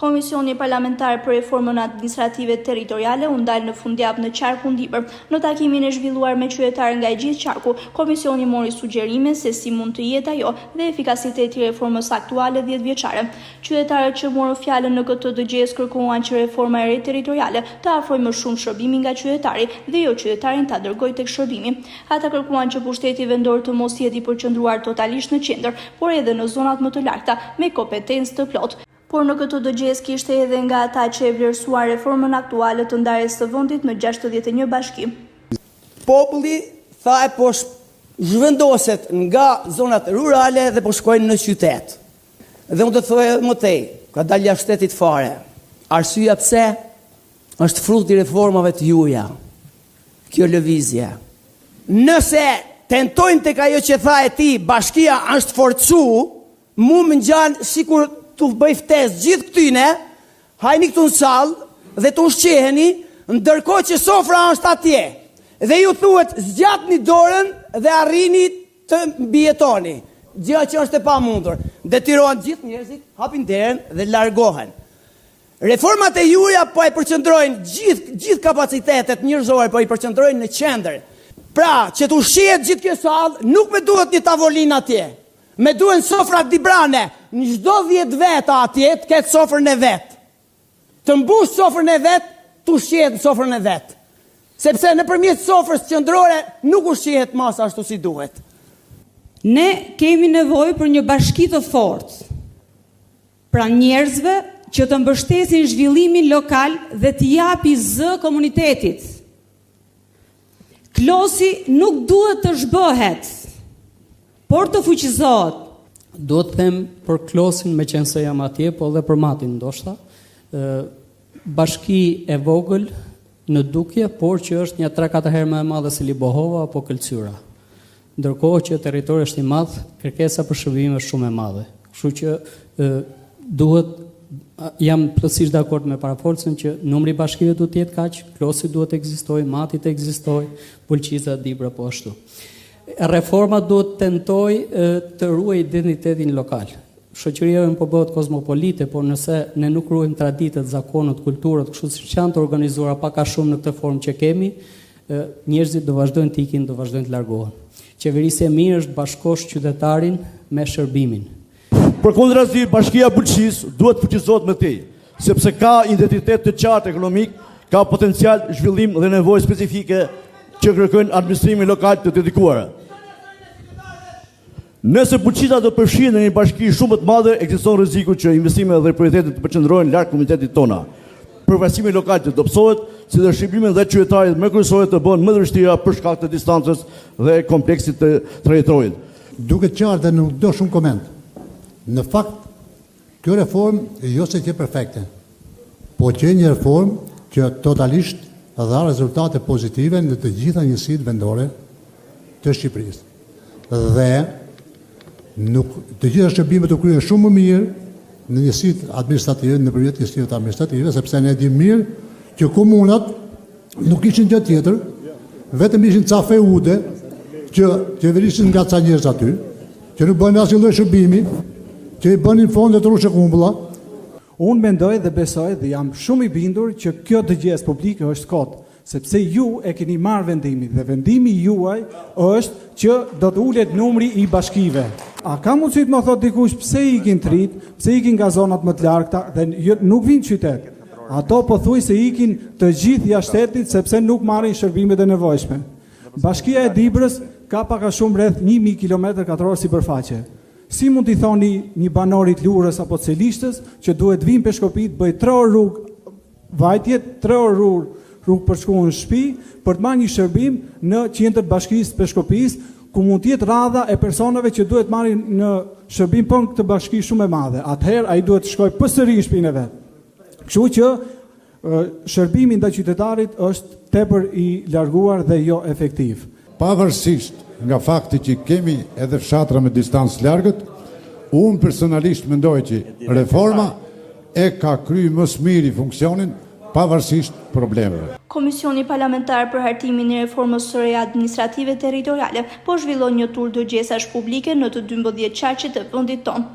Komisioni Parlamentar për Reformën Administrative Territoriale u ndal në fundjavë në Qarkun Dibër. Në takimin e zhvilluar me qytetarë nga gjithë qarku, komisioni mori sugjerime se si mund të jetë ajo dhe efikasiteti i reformës aktuale 10-vjeçare. Qytetarët që morën fjalën në këtë dëgjes kërkuan që reforma e re territoriale të afrojë më shumë shërbimin nga qytetari dhe jo qytetarin ta dërgojë tek shërbimi. Ata kërkuan që pushteti vendor të mos jetë i përqendruar totalisht në qendër, por edhe në zonat më të larta me kompetencë të plotë. Por në këtë dëgjes kishte edhe nga ata që e vlerësuan reformën aktuale të ndarjes së vendit në 61 bashki. Populli tha e po zhvendoset nga zonat rurale dhe po shkojnë në qytet. Dhe unë të thoj më tej, ka dalë jashtë shtetit fare. Arsyeja pse është fruti i reformave të juaja. Kjo lëvizje. Nëse tentojnë tek ajo që tha e ti, bashkia është forcu, mu më ngjan sikur të bëj ftesë gjithë këtyne, hajni këtu në sallë dhe të ushqeheni, ndërkohë që sofra është atje. Dhe ju thuhet zgjatni dorën dhe arrini të mbijetoni. Gjë që është e pamundur. Detyrohen gjithë njerëzit, hapin derën dhe largohen. Reformat e juaja po e përqendrojnë gjithë kapacitetet njerëzore, po i përqendrojnë në qendër. Pra, që të ushqihet gjithë kjo sallë, nuk më duhet një tavolinë atje. Me duen sofrat dibrane, në çdo 10 veta atje të ketë sofrën e vetë. Të mbush sofrën e vetë, të ushqihet në sofrën e vetë. Sepse nëpërmjet sofrës qendrore nuk ushqihet masa ashtu si duhet. Ne kemi nevojë për një bashki të fortë. Pra njerëzve që të mbështesin zhvillimin lokal dhe të japi zë komunitetit. Klosi nuk duhet të zhbohet, por të fuqizohet. Do të them për Klosin, me qenë se jam atje, po edhe për Matin ndoshta, bashki e vogël në dukje, por që është një 3-4 herë më e madhe se Libohova apo Këlcyra. Ndërkohë që territori është i madh, kërkesa për shërbime është shumë e madhe. Kështu që duhet, jam plotësisht dakord me paraforcën që numri i bashkive duhet të jetë kaq, Klosi duhet të ekzistojë, Mati të ekzistojë, Bulqiza, Dibra po ashtu. Reforma duhet tentoj të ruaj identitetin lokal. Shoqëria jonë po bëhet kozmopolite, por nëse ne nuk ruajmë traditat, zakonet, kulturët, kështu siç janë të organizuara pak a shumë në këtë formë që kemi, njerëzit do vazhdojnë të ikin, do vazhdojnë të largohen. Qeverisja e mirë është bashkosh qytetarin me shërbimin. Përkundrazi, bashkia Bulqis duhet fuqizohet më tej, sepse ka identitet të qartë ekonomik, ka potencial zhvillim dhe nevojë specifike që kërkojnë administrimi lokal të dedikuara. Nëse Bulqisa do përfshihet në një bashki shumë të madhe, ekziston rreziku që investimet dhe prioritetet të përqendrohen larg komunitetit tona. Përfaqësimi lokal të dobësohet, si dhe shërbimet dhe qytetarit më kryesore të bëhen më të vështira për shkak të distancës dhe kompleksit të territorit. Duket qartë dhe nuk do shumë koment. Në fakt, kjo reformë jo se që perfekte, po që një reformë që totalisht dha rezultate pozitive në të gjitha njësitë vendore të Shqipërisë. Dhe të gjitha shërbimet të kryen shumë më mirë në njësitë administrative, nëpërmjet njësive administrative, sepse ne dimë mirë që komunat nuk ishin gjë tjetër, vetëm ishin ca feude që qeverishin nga ca njerëz aty, që nuk bënin asnjë lloj shërbimi, që i bënin fonde të rrugë kumbulla. Unë mendoj dhe besoj dhe jam shumë i bindur që kjo dëgjes publike është kot, sepse ju e keni marrë vendimin dhe vendimi juaj është që do të ulet numri i bashkive. A ka mundësi të më thot dikush pse ikin trit, pse ikin nga zonat më të largta dhe nuk vinë qytet? Ato pothuaj se ikin të gjithë jashtë shtetit sepse nuk marrin shërbimet e nevojshme. Bashkia e Dibrës ka pak a shumë rreth 1000 km2 sipërfaqe. Si mund t'i thoni një banorit Lurës apo Celishtës që duhet vinë Peshkopit, bëj 3 orë rrugë vajtje, 3 orë rrugë për shkuar në shtëpi, për të marrë një shërbim në qendër bashkisë Peshkopis, ku mund të jetë radha e personave që duhet marrin në shërbim për këtë bashki shumë e madhe. Atëherë ai duhet të shkojë përsëri në shtëpinë e vet. Kështu që shërbimi ndaj qytetarit është tepër i larguar dhe jo efektiv. Pavarësisht nga fakti që kemi edhe fshatra me distancë largët, unë personalisht mendoj që reforma e ka kryer më së miri funksionin pavarësisht problemeve. Komisioni Parlamentar për hartimin e reformës së re administrative territoriale po zhvillon një tur dëgjesash publike në të 12 qarqet të vendit tonë.